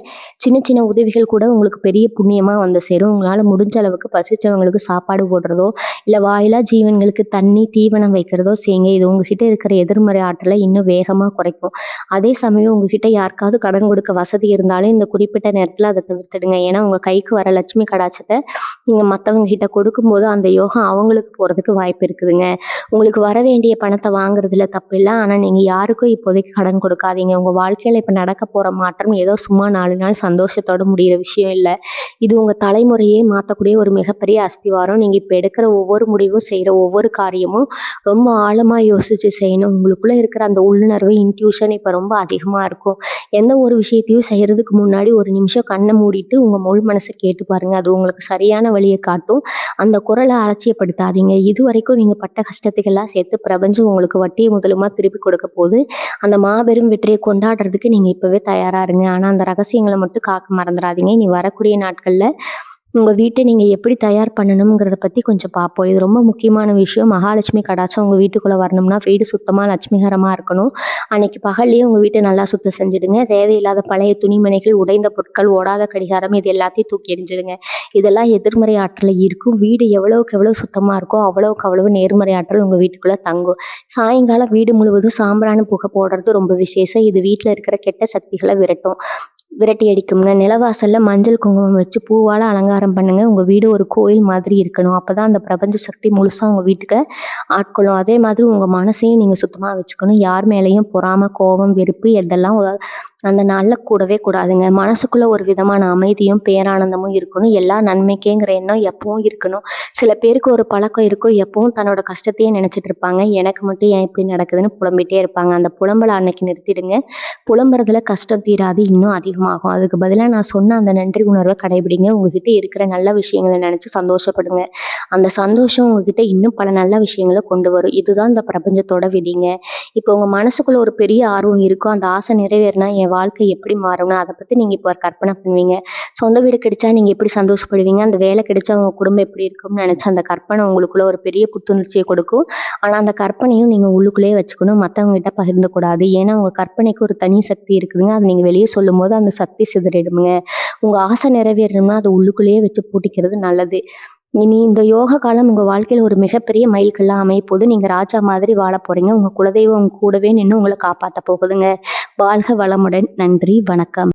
சின்ன சின்ன உதவிகள் கூட உங்களுக்கு பெரிய புண்ணியமா வந்து சேரும். உங்களால முடிஞ்ச அளவுக்கு பசிச்சவங்களுக்கு சாப்பாடு போடுறதோ, இல்ல வாயிலா ஜீவன்களுக்கு தண்ணி, தீவனம் வைக்கிறதோ செய்யுங்க. இது உங்ககிட்ட இருக்கிற எதிர்மறை ஆற்றலை இன்னும் வேகமா குறைக்கும். அதே சமயம் உங்ககிட்ட யாருக்காவது கடன் கொடுக்க வசதி இருந்தாலும் இந்த குறிப்பிட்ட நேரத்துல அதை தவிர்த்துடுங்க. ஏன்னா உங்க கைக்கு வர லட்சுமி கடாட்சத்தை நீங்க மத்தவங்க கிட்ட கொடுக்கும்போது அந்த யோகம் அவங்களுக்கு போறதுக்கு வாய்ப்பு இருக்குதுங்க. உங்களுக்கு வர வேண்டிய பணத்தை வாங்குறதுல தப்பு இல்லை. ஆனா நீங்க யாருக்கும் இப்போதைக்கு கடன் கொடுக்காதீங்க. உங்க வாழ்க்கையில இப்ப நடக்க போற மாற்றம் ஏதோ சும்மா 4 நாள் சந்தோஷத்தோட முடியிற விஷயம் இல்லை. இது உங்க தலைமுறையே மாற்றக்கூடிய ஒரு மிகப்பெரிய அஸ்திவாரம். நீங்க இப்ப எடுக்கிற ஒவ்வொரு முடிவும், செய்யற ஒவ்வொரு காரியமும் ரொம்ப ஆழமா யோசிச்சு செய்யணும். உங்களுக்குள்ள இருக்கிற அந்த உள்ளுணர்வு, இன்ட்யூஷன் இப்ப ரொம்ப அதிகமா இருக்கும். எந்த ஒரு விஷயத்தையும் செய்யறதுக்கு முன்னாடி ஒரு நிமிஷம் கண்ணை மூடிட்டு உங்க முழு மனசை கேட்டு பாருங்க. அது உங்களுக்கு சரியான வழியை காட்டும். அந்த குரலை அலட்சியப்படுத்தாதீங்க. இதுவரைக்கும் நீங்க பட்ட கஷ்டத்துக்கெல்லாம் சேர்த்து பிரபஞ்சம் உங்களுக்கு வட்டியை முதலுமா திருப்பி கொடுக்க போது. அந்த மாபெரும் வெற்றியை கொண்டாடுறதுக்கு நீங்க இப்பவே தயாரா இருங்க. ஆனா அந்த ரகசியங்களை மட்டும் காக்க மறந்துடாதீங்க. இனி வரக்கூடிய நாட்கள்ல உங்க வீட்டை நீங்க எப்படி தயார் பண்ணணுங்கிறத பத்தி கொஞ்சம் பார்ப்போம். இது ரொம்ப முக்கியமான விஷயம். மகாலட்சுமி கடாட்சம் உங்க வீட்டுக்குள்ள வரணும்னா வீடு சுத்தமா லட்சுமிகரமா இருக்கணும். அன்னைக்கு பகல்லையே உங்க வீட்டை நல்லா சுத்தம் செஞ்சுடுங்க. தேவையில்லாத பழைய துணிமணிகள், உடைந்த பொருட்கள், ஓடாத கடிகாரம் இது எல்லாத்தையும் தூக்கி எறிஞ்சிடுங்க. இதெல்லாம் எதிர்மறை ஆற்றலை ஈர்க்கும். வீடு எவ்வளவுக்கு எவ்வளவு சுத்தமா இருக்கோ அவ்வளவுக்கு அவ்வளவு நேர்மறை ஆற்றல் உங்க வீட்டுக்குள்ள தங்கும். சாயங்காலம் வீடு முழுவதும் சாம்பிராணி புகை போடுறது ரொம்ப விசேஷம். இது வீட்டுல இருக்கிற கெட்ட சக்திகளை விரட்டி அடிக்குங்க. நிலவாசல்ல மஞ்சள் குங்குமம் வச்சு பூவால அலங்காரம் பண்ணுங்க. உங்க வீடு ஒரு கோயில் மாதிரி இருக்கணும். அப்பதான் அந்த பிரபஞ்ச சக்தி முழுசா உங்க வீட்டுக்கு ஆட்கொள்ளும். அதே மாதிரி உங்க மனசையும் நீங்க சுத்தமா வச்சுக்கணும். யார் மேலேயும் பொறாமை, கோபம், வெறுப்பு இதெல்லாம் அந்த நாள்ல கூடவே கூடாதுங்க. மனசுக்குள்ள ஒரு விதமான அமைதியும் பேரானந்தமும் இருக்கணும். எல்லா நன்மைக்கேங்கிற எண்ணம் எப்பவும் இருக்கணும். சில பேருக்கு ஒரு பழக்கம் இருக்கும். எப்பவும் தன்னோட கஷ்டத்தையே நினைச்சிட்டு இருப்பாங்க. எனக்கு மட்டும் ஏன் இப்படி நடக்குதுன்னு புலம்பிட்டே இருப்பாங்க. அந்த புலம்பலை அன்னைக்கு நிறுத்திடுங்க. புலம்புறதுல கஷ்டம் தீராது, இன்னும் அதிகமாகும். அதுக்கு பதிலா நான் சொன்ன அந்த நன்றி உணர்வை கடைபிடிங்க. உங்ககிட்ட இருக்கிற நல்ல விஷயங்களை நினைச்சு சந்தோஷப்படுங்க. அந்த சந்தோஷம் உங்ககிட்ட இன்னும் பல நல்ல விஷயங்களை கொண்டு வரும். இதுதான் இந்த பிரபஞ்சத்தோட விதிங்க. இப்போ உங்க மனசுக்குள்ள ஒரு பெரிய ஆர்வம் இருக்கும். அந்த ஆசை நிறைவேறினா என் வாழ்க்கை எப்படி மாறும்னு அதை பத்தி நீங்க இப்போ கற்பனை பண்ணுவீங்க. சொந்த வீடு கிடைச்சா நீங்க எப்படி சந்தோஷப்படுவீங்க, அந்த வேலை கிடைச்சா உங்க குடும்பம் எப்படி இருக்கும்னு நினைச்ச அந்த கற்பனை உங்களுக்குள்ள ஒரு பெரிய புத்துணர்ச்சியை கொடுக்கும். ஆனா அந்த கற்பனையும் நீங்க உள்ளுக்குள்ளேயே வச்சுக்கணும். மற்றவங்க கிட்ட பகிர்ந்து கூடாது. ஏன்னா உங்க கற்பனைக்கு ஒரு தனி சக்தி இருக்குதுங்க. அதை நீங்க வெளியே சொல்லும் போது அந்த சக்தி சிதறிடுமுங்க. உங்க ஆசை நிறைவேறணும்னா அதை உள்ளுக்குள்ளேயே வச்சு பூட்டிக்கிறது நல்லது. இனி இந்த யோக காலம் உங்க வாழ்க்கையில ஒரு மிகப்பெரிய மைல்கல்லா அமைய போது. நீங்க ராஜா மாதிரி வாழ போறீங்க. உங்க குலதெய்வம் உங்க கூடவே நின்னு உங்கள காப்பாத்த போகுதுங்க. வாழ்க வளமுடன். நன்றி, வணக்கம்.